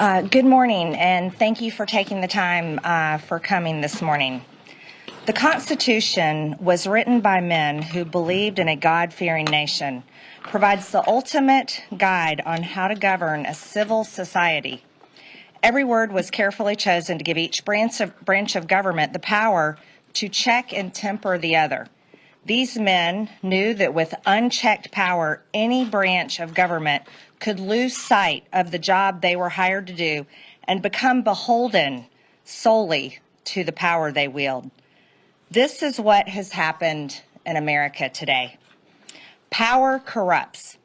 Good morning, and thank you for taking the time for coming this morning. The Constitution was written by men who believed in a God-fearing nation, provides the ultimate guide on how to govern a civil society. Every word was carefully chosen to give each branch of government the power to check and temper the other. These men knew that with unchecked power, any branch of government could lose sight of the job they were hired to do and become beholden solely to the power they wield. This is what has happened in America today. Power corrupts.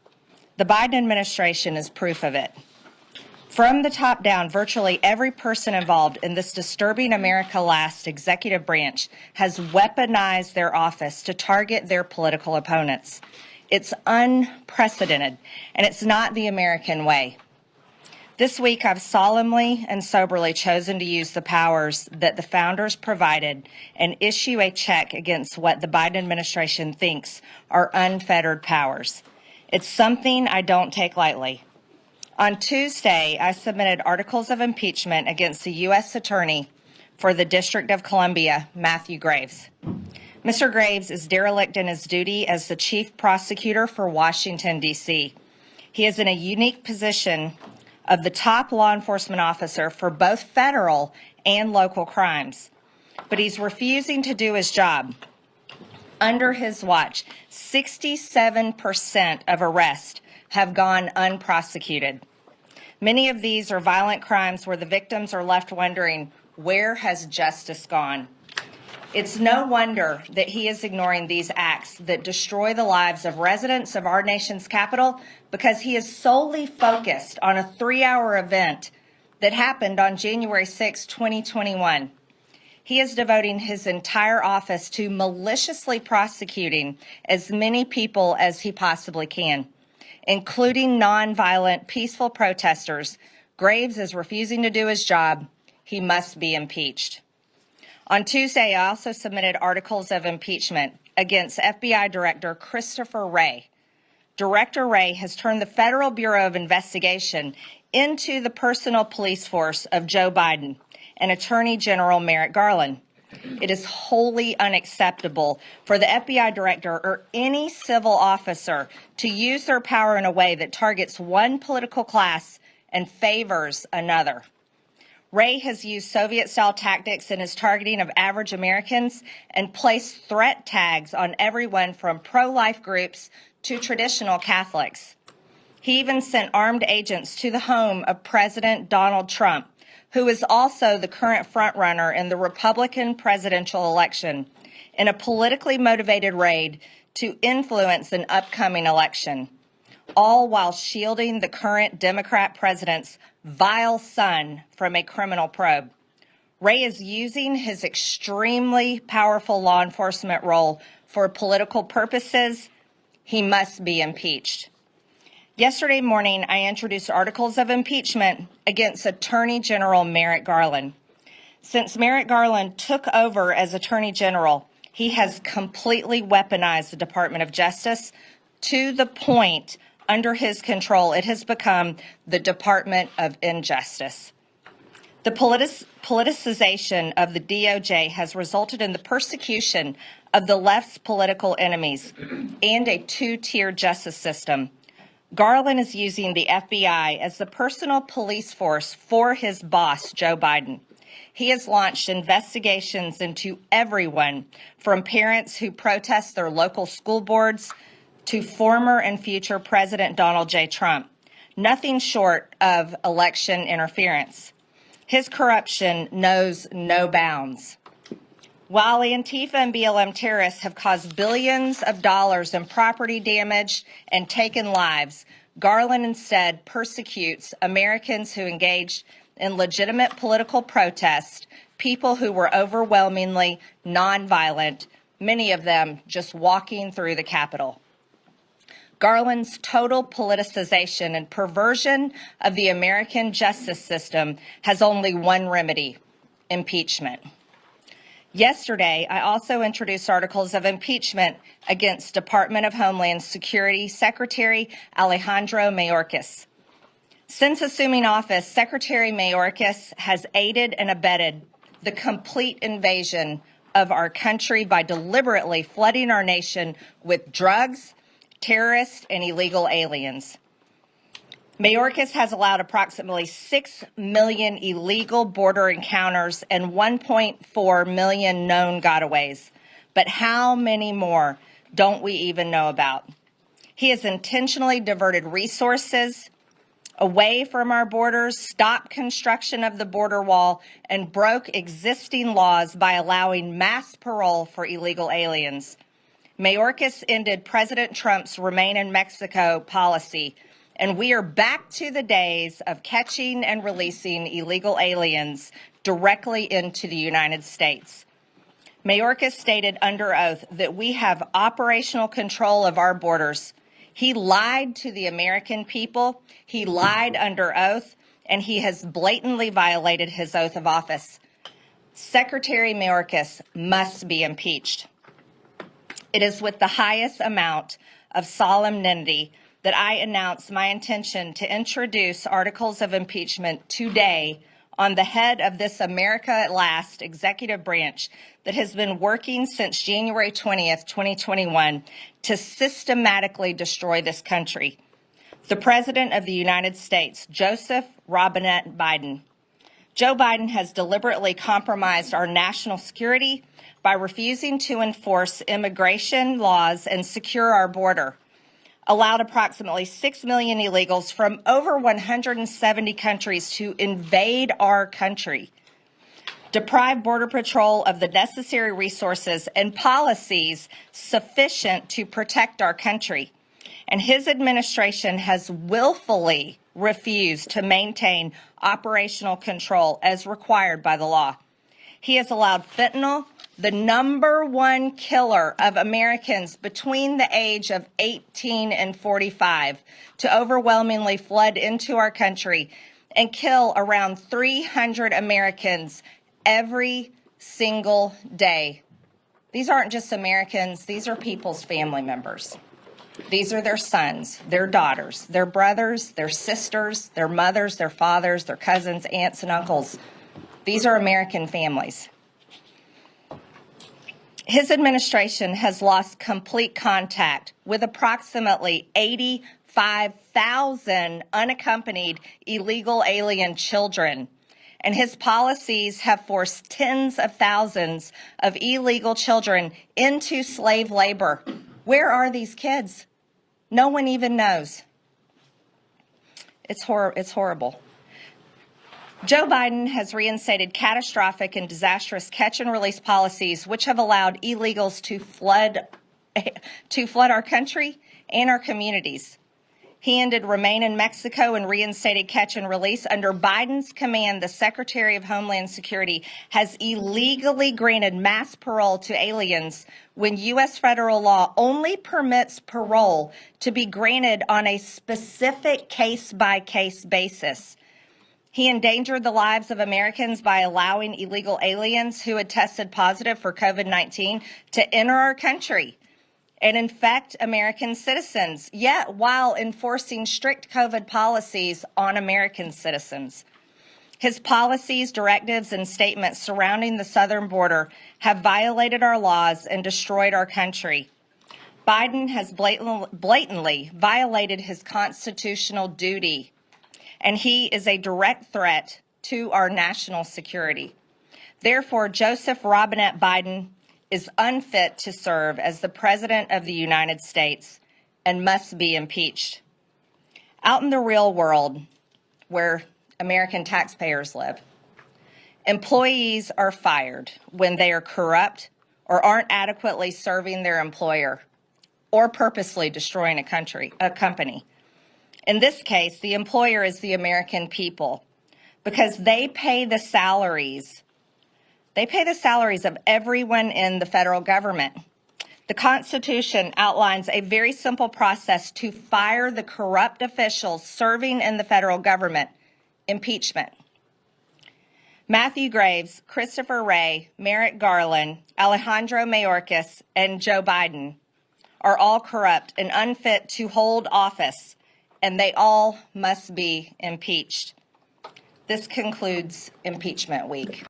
The Biden administration is proof of it. From the top down, virtually every person involved in this disturbing America Last executive branch has weaponized their office to target their political opponents. It's unprecedented, and it's not the American way. This week, I've solemnly and soberly chosen to use the powers that the founders provided and issue a check against what the Biden administration thinks are unfettered powers. It's something I don't take lightly. On Tuesday, I submitted articles of impeachment against the U.S. Attorney for the District of Columbia, Matthew Graves. Mr. Graves is derelict in his duty as the chief prosecutor for Washington, D.C. He is in a unique position of the top law enforcement officer for both federal and local crimes, but he's refusing to do his job. Under his watch, 67% of arrests have gone unprosecuted. Many of these are violent crimes where the victims are left wondering, where has justice gone? It's no wonder that he is ignoring these acts that destroy the lives of residents of our nation's capital because he is solely focused on a 3-hour event that happened on January 6, 2021. He is devoting his entire office to maliciously prosecuting as many people as he possibly can, including nonviolent, peaceful protesters. Graves is refusing to do his job. He must be impeached. On Tuesday, I also submitted articles of impeachment against FBI Director Christopher Wray. Director Wray has turned the Federal Bureau of Investigation into the personal police force of Joe Biden and Attorney General Merrick Garland. It is wholly unacceptable for the FBI director or any civil officer to use their power in a way that targets one political class and favors another. Wray has used Soviet-style tactics in his targeting of average Americans and placed threat tags on everyone from pro-life groups to traditional Catholics. He even sent armed agents to the home of President Donald Trump, who is also the current frontrunner in the Republican presidential election, in a politically motivated raid to influence an upcoming election, all while shielding the current Democrat president's vile son from a criminal probe. Wray is using his extremely powerful law enforcement role for political purposes. He must be impeached. Yesterday morning, I introduced articles of impeachment against Attorney General Merrick Garland. Since Merrick Garland took over as Attorney General, he has completely weaponized the Department of Justice to the point under his control it has become the Department of Injustice. The politicization of the DOJ has resulted in the persecution of the left's political enemies and a two-tier justice system. Garland is using the FBI as the personal police force for his boss, Joe Biden. He has launched investigations into everyone from parents who protest their local school boards to former and future President Donald J. Trump, nothing short of election interference. His corruption knows no bounds. While Antifa and BLM terrorists have caused billions of dollars in property damage and taken lives, Garland instead persecutes Americans who engaged in legitimate political protest, people who were overwhelmingly nonviolent, many of them just walking through the Capitol. Garland's total politicization and perversion of the American justice system has only one remedy: impeachment. Yesterday, I also introduced articles of impeachment against Department of Homeland Security Secretary Alejandro Mayorkas. Since assuming office, Secretary Mayorkas has aided and abetted the complete invasion of our country by deliberately flooding our nation with drugs, terrorists, and illegal aliens. Mayorkas has allowed approximately 6 million illegal border encounters and 1.4 million known gotaways. But how many more don't we even know about? He has intentionally diverted resources away from our borders, stopped construction of the border wall, and broke existing laws by allowing mass parole for illegal aliens. Mayorkas ended President Trump's Remain in Mexico policy, and we are back to the days of catching and releasing illegal aliens directly into the United States. Mayorkas stated under oath that we have operational control of our borders. He lied to the American people, he lied under oath, and he has blatantly violated his oath of office. Secretary Mayorkas must be impeached. It is with the highest amount of solemnity that I announce my intention to introduce articles of impeachment today on the head of this America at Last executive branch that has been working since January 20th, 2021 to systematically destroy this country. The President of the United States, Joseph Robinette Biden. Joe Biden has deliberately compromised our national security by refusing to enforce immigration laws and secure our border, allowed approximately 6 million illegals from over 170 countries to invade our country, deprived Border Patrol of the necessary resources and policies sufficient to protect our country. And his administration has willfully refused to maintain operational control as required by the law. He has allowed fentanyl, the #1 killer of Americans between the age of 18 and 45, to overwhelmingly flood into our country and kill around 300 Americans every single day. These aren't just Americans, these are people's family members. These are their sons, their daughters, their brothers, their sisters, their mothers, their fathers, their cousins, aunts, and uncles. These are American families. His administration has lost complete contact with approximately 85,000 unaccompanied illegal alien children, and his policies have forced tens of thousands of illegal children into slave labor. Where are these kids? No one even knows. It's horrible. Joe Biden has reinstated catastrophic and disastrous catch and release policies which have allowed illegals to flood our country and our communities. He ended Remain in Mexico and reinstated catch and release. Under Biden's command, the Secretary of Homeland Security has illegally granted mass parole to aliens when U.S. federal law only permits parole to be granted on a specific case-by-case basis. He endangered the lives of Americans by allowing illegal aliens who had tested positive for COVID-19 to enter our country and infect American citizens, yet while enforcing strict COVID policies on American citizens. His policies, directives, and statements surrounding the southern border have violated our laws and destroyed our country. Biden has blatantly violated his constitutional duty, and he is a direct threat to our national security. Therefore, Joseph Robinette Biden is unfit to serve as the President of the United States and must be impeached. Out in the real world, where American taxpayers live, employees are fired when they are corrupt or aren't adequately serving their employer or purposely destroying a company. In this case, the employer is the American people because they pay the salaries of everyone in the federal government. The Constitution outlines a very simple process to fire the corrupt officials serving in the federal government: impeachment. Matthew Graves, Christopher Wray, Merrick Garland, Alejandro Mayorkas, and Joe Biden are all corrupt and unfit to hold office, and they all must be impeached. This concludes impeachment week.